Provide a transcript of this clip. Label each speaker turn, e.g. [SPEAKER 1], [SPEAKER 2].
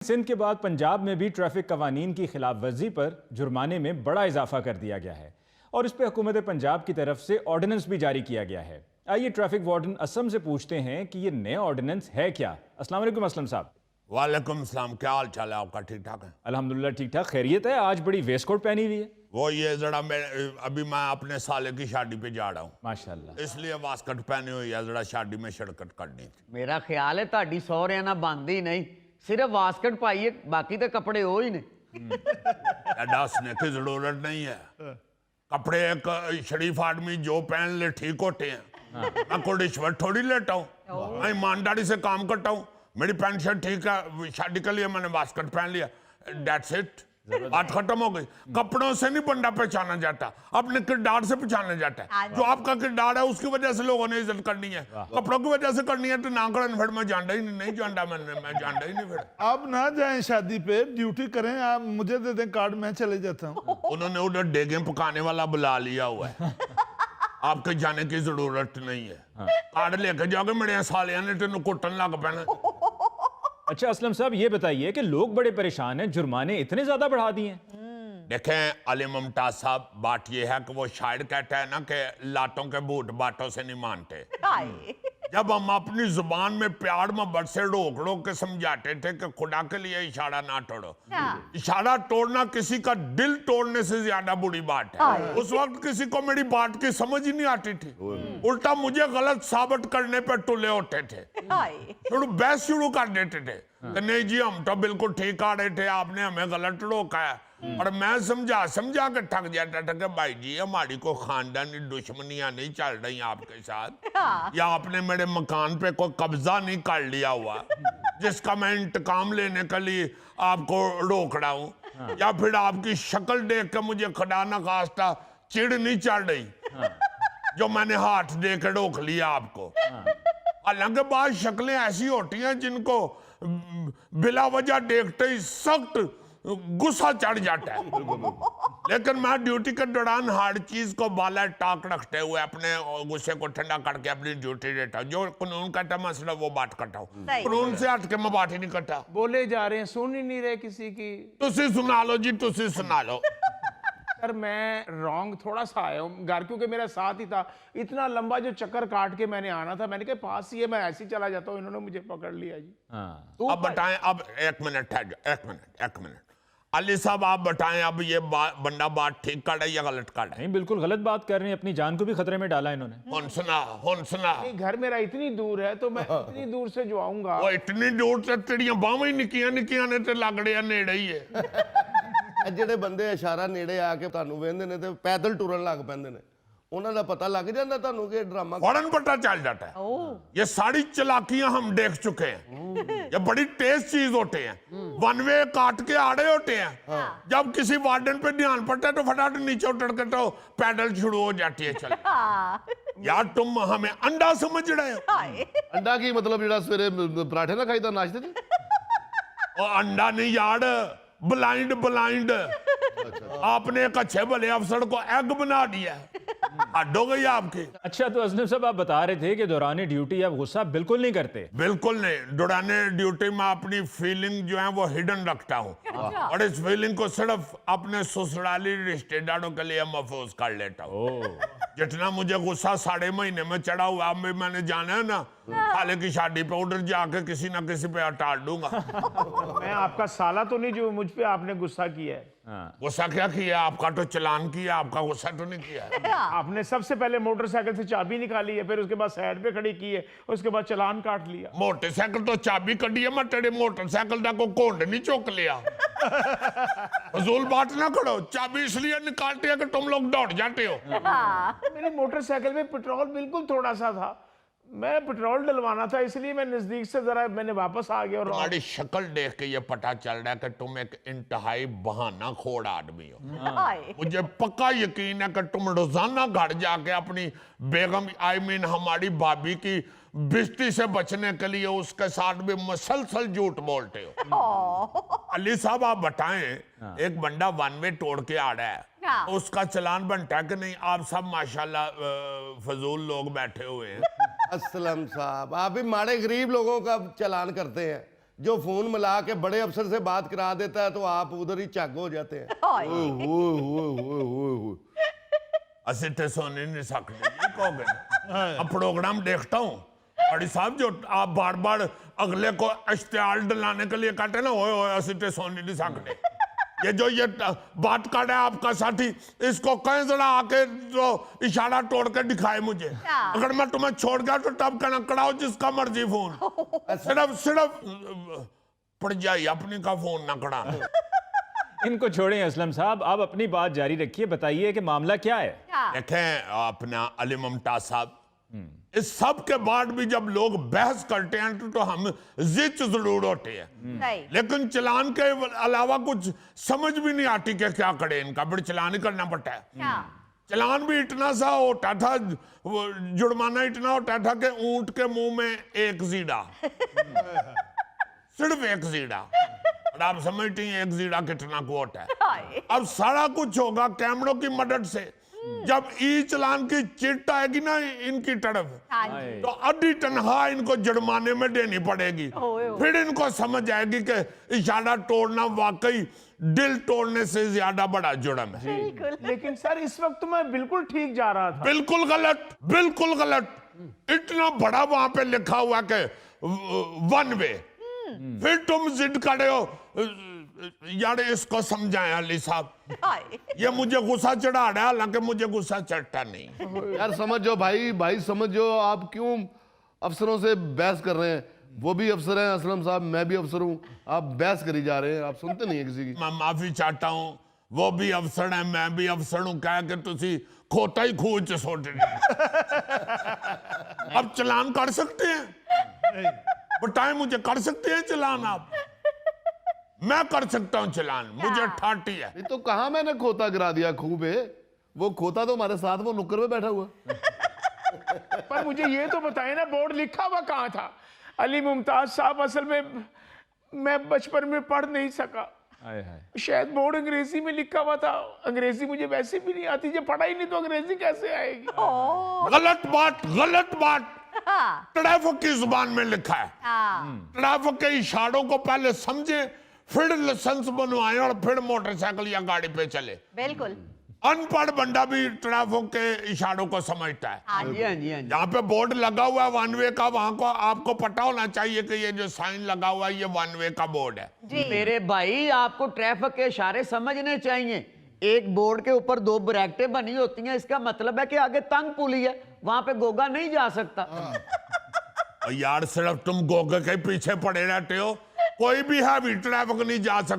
[SPEAKER 1] सिंध के बाद पंजाब में भी ट्रैफिक कवानीन की खिलाफ वर्जी पर जुर्माने में बड़ा इजाफा कर दिया गया है और इस पर हुकूमत पंजाब की तरफ से ऑर्डिनेंस भी जारी किया गया है। आइए ट्रैफिक वार्डन असम से पूछते हैं कि ये नया ऑर्डिनेंस है क्या। अस्सलाम वालेकुम असलम साहब।
[SPEAKER 2] वालेकुम सलाम, क्या हाल चाल है आपका? ठीक ठाक है?
[SPEAKER 1] अल्हम्दुलिल्लाह ठीक ठाक, खैरियत है। आज बड़ी वेस्ट कोट पहनी हुई है।
[SPEAKER 2] वो ये जरा मैं अभी मैं अपने साले की शादी पे जा रहा हूँ,
[SPEAKER 1] माशाल्लाह।
[SPEAKER 2] इसलिए वास्कट पहनी हुई है, जरा शादी में शिरकत करनी थी।
[SPEAKER 3] मेरा ख्याल है ਤੁਹਾਡੀ ਸਹੁਰਿਆਂ ਨਾਲ ਬੰਦ ਹੀ नहीं, सिर्फ वास्कट पाई है, बाकी तो कपड़े हो ही नहीं।
[SPEAKER 2] डांसने की जरूरत नहीं है, कपड़े एक शरीफ आदमी जो पहन ले ठीक होते हैं। मैं कोई रिश्वत थोड़ी लेता हूँ, मैं ईमानदारी से काम करता हूँ। मेरी पैंट शर्ट ठीक है, शादी के लिए मैंने वास्कट पहन लिया, दैट्स इट, बात खत्म हो गई। कपड़ों से नहीं बंदा पहचाना जाता, अपने किरदार से पहचाना जाता है। जो आपका किरदार है उसकी वजह से लोगों ने इज्जत करनी है, कपड़ों की वजह से करनी है तो ना करें। फिर मैं जानता ही नहीं जानता, मैं जानता ही नहीं। फिर
[SPEAKER 4] आप ना जाएं शादी पे, ड्यूटी करें, आप मुझे दे दें कार्ड, मैं चले जाता हूँ।
[SPEAKER 2] उन्होंने उधर डेगे पकाने वाला बुला लिया हुआ है, आपके जाने की जरूरत नहीं है। कार्ड लेके जाओगे मेरे सालिया ने तेन कुटन लग पैना।
[SPEAKER 1] अच्छा असलम साहब, ये बताइए कि लोग बड़े परेशान हैं, जुर्माने इतने ज्यादा बढ़ा दिए हैं।
[SPEAKER 2] देखें अली मुमताज साहब, बात यह है कि वो शायर कहता है ना कि लातों के बूट बातों से नहीं मानते। जब हम अपनी जुबान में प्यार मोहब्बत से रोक रोक के समझाते थे कि खुदा के लिए इशारा ना तोड़ो, इशारा तोड़ना किसी का दिल तोड़ने से ज्यादा बुरी बात है। उस वक्त किसी को मेरी बात की समझ ही नहीं आती थी, उल्टा मुझे गलत साबित करने पर तुले होते थे, शुरू बहस शुरू कर देते थे कि नहीं जी हम तो बिल्कुल ठीक आ रहे थे, आपने हमें गलत रोका है। और मैं समझा समझा के थक जाता था कि भाई जी हमारी को खानदानी दुश्मनियां नहीं चल रही आपके साथ, या आपने मेरे मकान पे कोई कब्जा नहीं कर लिया हुआ जिसका मैं इंतकाम लेने के लिए आपको रोक रहा हूँ, या फिर आपकी शक्ल देख के मुझे खुदा न खास्ता चिढ़ नहीं चढ़ रही जो मैंने हाथ दे के रोक लिया आपको। हालांकि बाद शक्लें ऐसी होती हैं जिनको बिला वजह देखते ही सख्त गुस्सा चढ़ जाता है, लेकिन मैं ड्यूटी के दौरान हर चीज को बाला टाक रखते हुए अपने गुस्से को ठंडा करके अपनी ड्यूटी देता हूँ। जो कानून कहता है मैं सिर्फ वो बात करता हूँ, कानून से हट के मैं बात ही नहीं करता।
[SPEAKER 5] बोले जा रहे हैं, सुन ही नहीं रहे किसी की।
[SPEAKER 2] तुसी सुना लो जी, तुसी सुना लो।
[SPEAKER 5] सर मैं रॉन्ग थोड़ा सा आया हूँ घर, क्योंकि मेरा साथ ही था। इतना लंबा जो चक्कर काट के मैंने आना था, मैंने कहा पास ही है, मैं ऐसे ही चला जाता हूँ, इन्होंने मुझे पकड़ लिया जी।
[SPEAKER 2] अब बताएं, अब एक मिनट एक मिनट अली साहब आप बताएं, अब ये बंदा बात ठीक कर रहा है या गलत कर रहा है?
[SPEAKER 1] नहीं, बिल्कुल गलत बात कर रहे हैं, अपनी जान को भी खतरे में डाला इन्होंने।
[SPEAKER 2] हुन सुना
[SPEAKER 5] नहीं, घर मेरा इतनी दूर है तो मैं इतनी दूर से जो आऊंगा।
[SPEAKER 2] वो इतनी दूर से तेरिया बाहों ही निक्कियां निक्कियां ने ते लग रहा नेड़े ही है।
[SPEAKER 6] ਜਿਹੜੇ ਬੰਦੇ ਇਸ਼ਾਰਾ ਨੇੜੇ ਆ ਕੇ ਤੁਹਾਨੂੰ ਵੇਂਦੇ ਨੇ ਤੇ ਪੈਦਲ ਟੁਰਨ ਲੱਗ ਪੈਂਦੇ ਨੇ, ਉਹਨਾਂ ਦਾ ਪਤਾ ਲੱਗ ਜਾਂਦਾ ਤੁਹਾਨੂੰ कि ड्रामा।
[SPEAKER 2] फौरन पता चल जाता है। ये सारी चालाकियां हम देख चुके हैं, ये बड़ी तेज चीज होते हैं, वन वे काट के आ रहे होते हैं, जब किसी वार्डन पे ध्यान पड़ता है तो फटाफट नीचे उतर के तो पैदल शुरू हो जाती है चल। यार तुम हमें अंडा समझ रहे हो?
[SPEAKER 6] ਅੰਡਾ ਕੀ ਮਤਲਬ ਜਿਹੜਾ ਸਵੇਰੇ ਪਰਾਠੇ ਨਾਲ ਖਾਈਦਾ ਨਾਸ਼ਤੇ 'ਚ?
[SPEAKER 2] और अंडा नहीं यार, ब्लाइंड आपने एक अच्छे भले अफसर को एग बना दिया, हद हो गई आपकी।
[SPEAKER 1] अच्छा तो असलम साहब, आप बता रहे थे कि दौरान ड्यूटी आप गुस्सा बिल्कुल नहीं करते।
[SPEAKER 2] बिल्कुल नहीं, दौरान ड्यूटी में अपनी फीलिंग जो है वो हिडन रखता हूँ, और इस फीलिंग को सिर्फ अपने ससुराली रिश्तेदारों के लिए महफूज कर लेता हूँ। जितना मुझे गुस्सा 6.5 महीने में चढ़ा हुआ, अब मैंने जाना है ना साले की शादी पे, उधर जाके किसी ना किसी पे हटाल दूंगा।
[SPEAKER 5] मैं आपका साला तो नहीं जो मुझ पे आपने गुस्सा किया है।
[SPEAKER 2] गुस्सा क्या किया? आपका तो चलान किया, आपका गुस्सा तो नहीं किया है।
[SPEAKER 5] आपने सबसे पहले मोटरसाइकिल से चाबी निकाली है, फिर उसके बाद साइड पे खड़ी की है, उसके बाद चलान काट लिया।
[SPEAKER 2] मोटरसाइकिल तो चाबी कटी है, मैं तेरे मोटरसाइकिल का को कोंड नहीं चौक लिया। फजूल बात ना करो, चाबी इसलिए निकालते हैं कि तुम लोग दौड़ जाते हो।
[SPEAKER 5] मेरी मोटरसाइकिल में पेट्रोल बिल्कुल थोड़ा सा था, मैं पेट्रोल डलवाना था, इसलिए मैं नजदीक से जरा मैंने वापस आ गया। और
[SPEAKER 2] तुम्हारी शक्ल देख के ये पता चल रहा है कि तुम एक इंतहाई बहाना खोड़ आदमी हो। मुझे पक्का यकीन है कि तुम रोजाना घर जाके अपनी बेगम हमारी भाभी की बिस्ती से बचने के लिए उसके साथ भी मसलसल झूठ बोलते हो। अली साहब आप बताएं, एक बंदा वन वे तोड़ के आ रहा है, उसका चलान बनता है कि नहीं? आप सब माशाल्लाह फजूल लोग बैठे हुए हैं।
[SPEAKER 6] असलम साहब, आप भी माड़े गरीब लोगों का चलान करते हैं, जो फोन मिला के बड़े अफसर से बात करा देता है तो आप उधर ही चक हो जाते हैं।
[SPEAKER 2] असि ते सोने नहीं सकते ये कहोगे ना। अब प्रोग्राम देखता हूँ बड़ी साहब जो आप बार बार अगले को इश्तिहार दिलाने के लिए कहते ना ओए ओए असि ते सोने नहीं सकते, ये जो ये बात कर रहा है आपका साथी, इसको कहीं जरा आके जो इशारा तोड़ के दिखाए मुझे। अगर मैं तुम्हें छोड़ गया तो तब कहना कराओ जिसका मर्जी फोन, सिर्फ पड़ जाए अपनी का फोन ना कराना।
[SPEAKER 1] इनको छोड़ें असलम साहब, आप अपनी बात जारी रखिए, बताइए कि मामला क्या है।
[SPEAKER 2] देखें अपना अली मुमताज साहब, इस सब के बाद भी जब लोग बहस करते हैं तो हम जिद जरूर होते हैं, लेकिन चलान के अलावा कुछ समझ भी नहीं आती कि क्या करे इनका, बड़ी चलान ही करना पड़ता है। चलान भी इतना सा होता था, जुर्माना इतना होता था कि ऊंट के मुंह में एक जीड़ा, सिर्फ एक जीड़ा, और आप समझते हैं एक जीड़ा कितना कोट है। अब सारा कुछ होगा कैमरों की मदद से। जब ई चलान की चिट आएगी ना इनकी तरफ, तो आधी तनख्वाह इनको जुर्माने में देनी पड़ेगी, फिर इनको समझ आएगी कि इशारा तोड़ना वाकई दिल तोड़ने से ज्यादा बड़ा जुर्म है।
[SPEAKER 5] लेकिन सर इस वक्त तो मैं बिल्कुल ठीक जा रहा था।
[SPEAKER 2] बिल्कुल गलत, बिल्कुल गलत। इतना बड़ा वहां पे लिखा हुआ कि वन वे, फिर तुम जिद करे हो। यार इसको समझाएं अली साहब, ये मुझे गुस्सा चढ़ा रहा है, हालांकि मुझे गुस्सा चढ़ता नहीं।
[SPEAKER 6] यार समझो भाई, भाई समझो, आप क्यों अफसरों से बहस कर रहे हैं? वो भी अफसर हैं असलम साहब, मैं भी अफसर हूँ, आप बहस करी जा रहे हैं, आप सुनते नहीं है किसी की।
[SPEAKER 2] मैं माफी चाहता हूँ, वो भी अफसर है मैं भी अफसर हूँ, कह के तुसी खोता ही खूह च सुट रहे। अब चलान कर सकते हैं? बताएं मुझे, कर सकते हैं चलान आप? मैं कर सकता हूं चलान, मुझे ठाटी है।
[SPEAKER 6] ये तो कहाँ मैंने खोता गिरा दिया खूह पे, वो खोता तो हमारे साथ वो नुक्कर पे बैठा हुआ।
[SPEAKER 5] पर मुझे ये तो बताए ना बोर्ड लिखा हुआ कहाँ था? अली मुमताज साहब, असल में मैं बचपन में पढ़ नहीं सका, शायद बोर्ड अंग्रेजी में लिखा हुआ था। अंग्रेजी मुझे वैसे भी नहीं आती, जब पढ़ा ही नहीं तो अंग्रेजी कैसे आएगी?
[SPEAKER 2] गलत बात, गलत बात। ट्रैफिक की जुबान में लिखा है, ट्रैफिक के इशारों को पहले समझे, फिर लाइसेंस बनवाए और फिर मोटरसाइकिल या गाड़ी पे चले।
[SPEAKER 7] बिल्कुल।
[SPEAKER 2] अनपढ़ बंदा भी ट्रैफिक के इशारों को समझता है।
[SPEAKER 3] हाँ जी, हाँ जी, हाँ जी।
[SPEAKER 2] जहाँ पे बोर्ड लगा हुआ है वन वे का, वहां को आपको पता होना चाहिए कि ये जो साइन लगा हुआ है ये वन वे का बोर्ड है।
[SPEAKER 3] मेरे भाई आपको ट्रैफिक के इशारे समझने चाहिए। एक बोर्ड के ऊपर दो ब्रैकेटें बनी होती हैं, इसका मतलब है कि आगे तंग पुली है, वहां पे गोगा नहीं जा सकता।
[SPEAKER 2] यार सिर्फ तुम गोगे के पीछे पड़े रहते हो, कोई भी हैवी ट्रैफिक नहीं जा सकता।